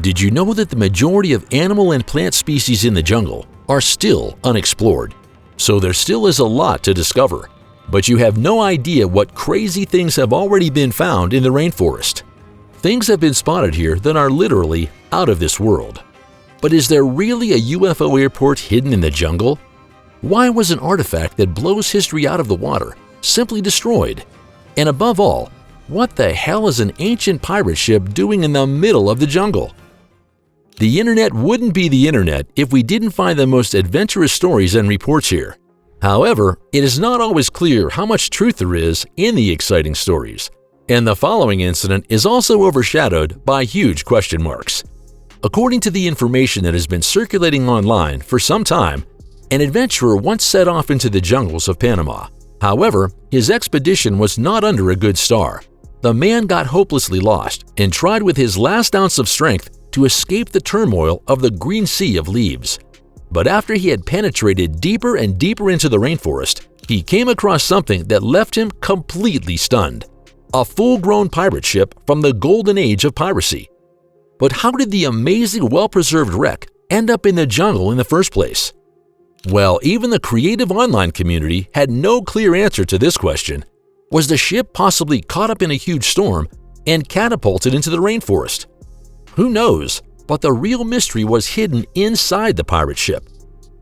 Did you know that the majority of animal and plant species in the jungle are still unexplored? So there still is a lot to discover, but you have no idea what crazy things have already been found in the rainforest. Things have been spotted here that are literally out of this world. But is there really a UFO airport hidden in the jungle? Why was an artifact that blows history out of the water simply destroyed? And above all, what the hell is an ancient pirate ship doing in the middle of the jungle? The internet wouldn't be the internet if we didn't find the most adventurous stories and reports here. However, it is not always clear how much truth there is in the exciting stories. And the following incident is also overshadowed by huge question marks. According to the information that has been circulating online for some time, an adventurer once set off into the jungles of Panama. However, his expedition was not under a good star. The man got hopelessly lost and tried with his last ounce of strength to escape the turmoil of the green sea of leaves. But after he had penetrated deeper and deeper into the rainforest, he came across something that left him completely stunned. A full-grown pirate ship from the golden age of piracy. But how did the amazing, well-preserved wreck end up in the jungle in the first place? Well, even the creative online community had no clear answer to this question. Was the ship possibly caught up in a huge storm and catapulted into the rainforest? Who knows, but the real mystery was hidden inside the pirate ship.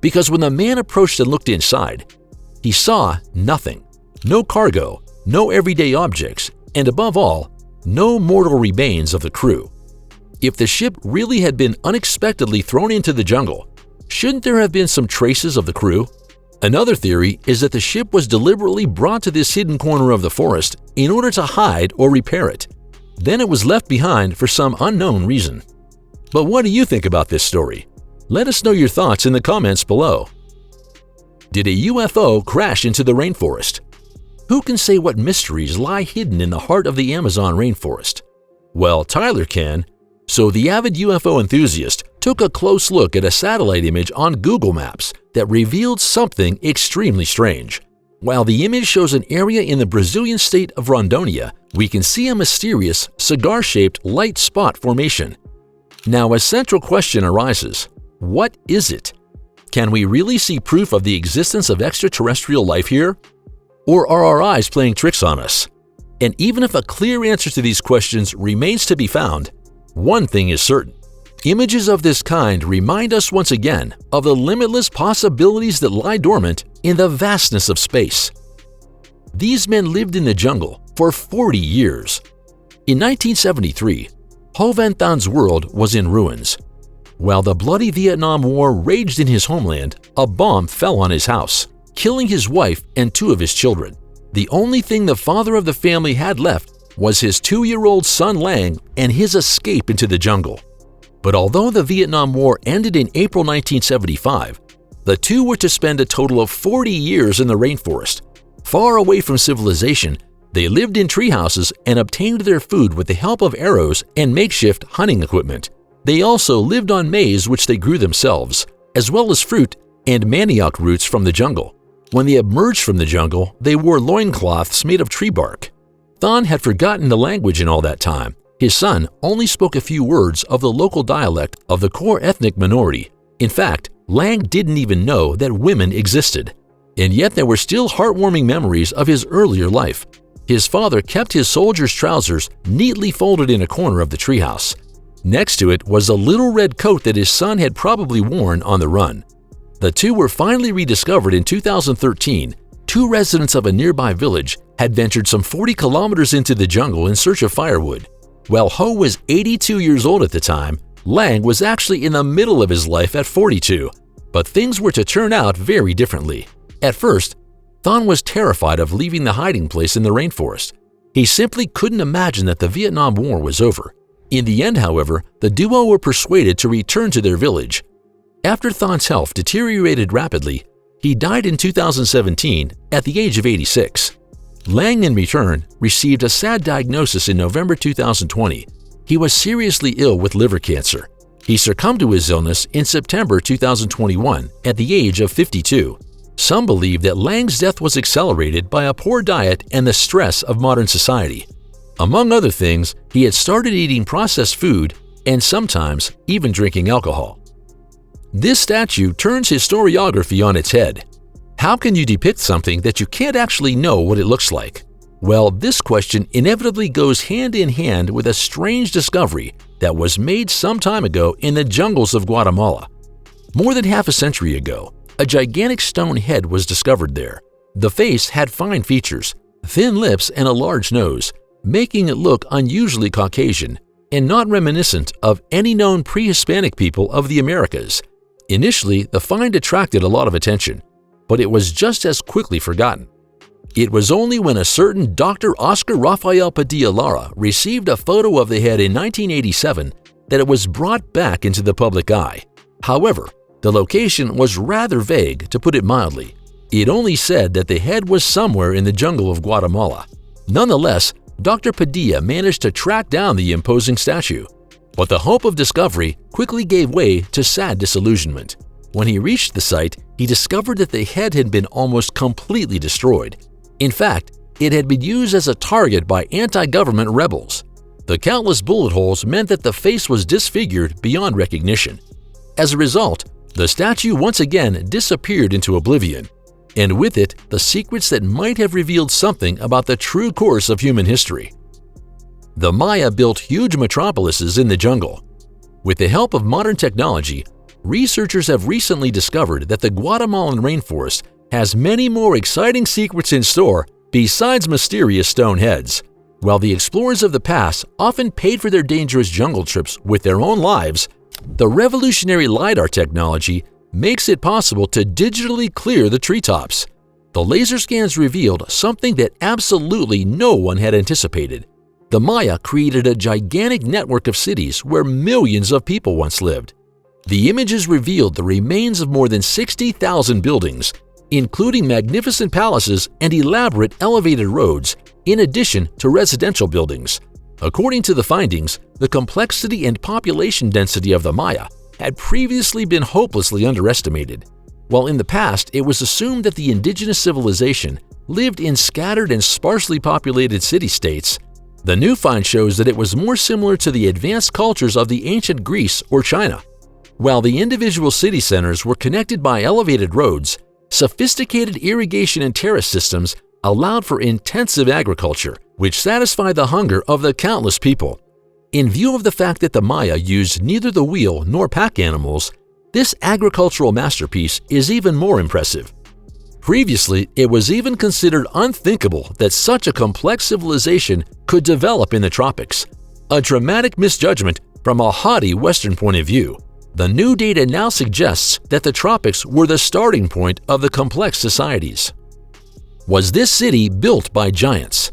Because when the man approached and looked inside, he saw nothing. No cargo, no everyday objects, and above all, no mortal remains of the crew. If the ship really had been unexpectedly thrown into the jungle, shouldn't there have been some traces of the crew? Another theory is that the ship was deliberately brought to this hidden corner of the forest in order to hide or repair it. Then it was left behind for some unknown reason. But what do you think about this story? Let us know your thoughts in the comments below. Did a UFO crash into the rainforest? Who can say what mysteries lie hidden in the heart of the Amazon rainforest? Well, Tyler can. So the avid UFO enthusiast took a close look at a satellite image on Google Maps that revealed something extremely strange. While the image shows an area in the Brazilian state of Rondônia, we can see a mysterious, cigar-shaped light spot formation. Now, a central question arises. What is it? Can we really see proof of the existence of extraterrestrial life here? Or are our eyes playing tricks on us? And even if a clear answer to these questions remains to be found, one thing is certain. Images of this kind remind us once again of the limitless possibilities that lie dormant in the vastness of space. These men lived in the jungle for 40 years. In 1973, Ho Van Than's world was in ruins. While the bloody Vietnam War raged in his homeland, a bomb fell on his house, killing his wife and 2 of his children. The only thing the father of the family had left was his 2-year-old son Lang and his escape into the jungle. But although the Vietnam War ended in April 1975, the two were to spend a total of 40 years in the rainforest. Far away from civilization, they lived in tree houses and obtained their food with the help of arrows and makeshift hunting equipment. They also lived on maize which they grew themselves, as well as fruit and manioc roots from the jungle. When they emerged from the jungle, they wore loincloths made of tree bark. Than had forgotten the language in all that time. His son only spoke a few words of the local dialect of the core ethnic minority. In fact, Lang didn't even know that women existed. And yet there were still heartwarming memories of his earlier life. His father kept his soldier's trousers neatly folded in a corner of the treehouse. Next to it was a little red coat that his son had probably worn on the run. The two were finally rediscovered in 2013. 2 residents of a nearby village had ventured some 40 kilometers into the jungle in search of firewood. While Ho was 82 years old at the time, Lang was actually in the middle of his life at 42. But things were to turn out very differently. At first, Than was terrified of leaving the hiding place in the rainforest. He simply couldn't imagine that the Vietnam War was over. In the end, however, the duo were persuaded to return to their village. After Than's health deteriorated rapidly, he died in 2017 at the age of 86. Lang, in return, received a sad diagnosis in November 2020. He was seriously ill with liver cancer. He succumbed to his illness in September 2021 at the age of 52. Some believe that Lang's death was accelerated by a poor diet and the stress of modern society. Among other things, he had started eating processed food and sometimes even drinking alcohol. This statue turns historiography on its head. How can you depict something that you can't actually know what it looks like? Well, this question inevitably goes hand in hand with a strange discovery that was made some time ago in the jungles of Guatemala. More than half a century ago, a gigantic stone head was discovered there. The face had fine features, thin lips, and a large nose, making it look unusually Caucasian and not reminiscent of any known pre-Hispanic people of the Americas. Initially, the find attracted a lot of attention, but it was just as quickly forgotten. It was only when a certain Dr. Oscar Rafael Padilla Lara received a photo of the head in 1987 that it was brought back into the public eye. However, the location was rather vague, to put it mildly. It only said that the head was somewhere in the jungle of Guatemala. Nonetheless, Dr. Padilla managed to track down the imposing statue. But the hope of discovery quickly gave way to sad disillusionment. When he reached the site, he discovered that the head had been almost completely destroyed. In fact, it had been used as a target by anti-government rebels. The countless bullet holes meant that the face was disfigured beyond recognition. As a result, the statue once again disappeared into oblivion, and with it, the secrets that might have revealed something about the true course of human history. The Maya built huge metropolises in the jungle. With the help of modern technology, researchers have recently discovered that the Guatemalan rainforest has many more exciting secrets in store besides mysterious stone heads. While the explorers of the past often paid for their dangerous jungle trips with their own lives, the revolutionary LiDAR technology makes it possible to digitally clear the treetops. The laser scans revealed something that absolutely no one had anticipated. The Maya created a gigantic network of cities where millions of people once lived. The images revealed the remains of more than 60,000 buildings, including magnificent palaces and elaborate elevated roads, in addition to residential buildings. According to the findings, the complexity and population density of the Maya had previously been hopelessly underestimated. While in the past it was assumed that the indigenous civilization lived in scattered and sparsely populated city-states, the new find shows that it was more similar to the advanced cultures of the ancient Greece or China. While the individual city centers were connected by elevated roads, sophisticated irrigation and terrace systems allowed for intensive agriculture, which satisfied the hunger of the countless people. In view of the fact that the Maya used neither the wheel nor pack animals, this agricultural masterpiece is even more impressive. Previously, it was even considered unthinkable that such a complex civilization could develop in the tropics. A dramatic misjudgment from a haughty Western point of view. The new data now suggests that the tropics were the starting point of the complex societies. Was this city built by giants?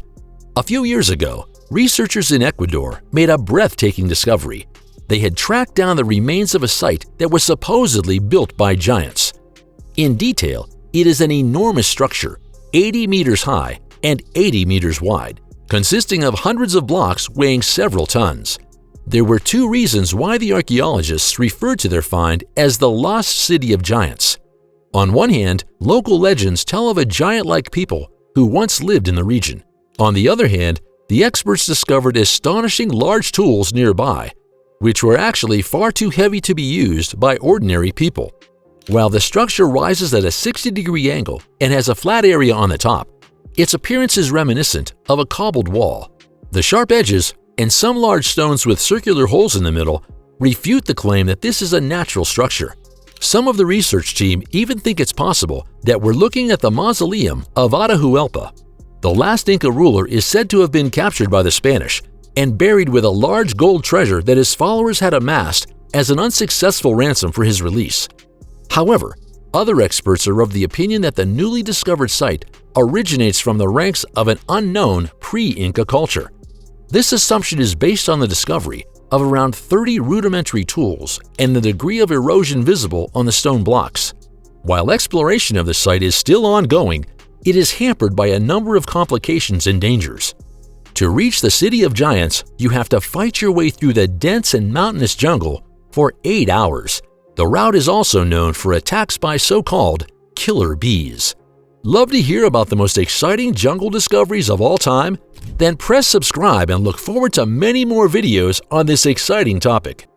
A few years ago, researchers in Ecuador made a breathtaking discovery. They had tracked down the remains of a site that was supposedly built by giants. In detail, it is an enormous structure, 80 meters high and 80 meters wide, consisting of hundreds of blocks weighing several tons. There were two reasons why the archaeologists referred to their find as the Lost City of Giants. On one hand, local legends tell of a giant-like people who once lived in the region. On the other hand, the experts discovered astonishing large tools nearby, which were actually far too heavy to be used by ordinary people. While the structure rises at a 60-degree angle and has a flat area on the top, its appearance is reminiscent of a cobbled wall. The sharp edges and some large stones with circular holes in the middle refute the claim that this is a natural structure. Some of the research team even think it's possible that we're looking at the mausoleum of Atahualpa. The last Inca ruler is said to have been captured by the Spanish and buried with a large gold treasure that his followers had amassed as an unsuccessful ransom for his release. However, other experts are of the opinion that the newly discovered site originates from the ranks of an unknown pre-Inca culture. This assumption is based on the discovery of around 30 rudimentary tools and the degree of erosion visible on the stone blocks. While exploration of the site is still ongoing, it is hampered by a number of complications and dangers. To reach the City of Giants, you have to fight your way through the dense and mountainous jungle for 8 hours. The route is also known for attacks by so-called killer bees. Love to hear about the most exciting jungle discoveries of all time? Then press subscribe and look forward to many more videos on this exciting topic.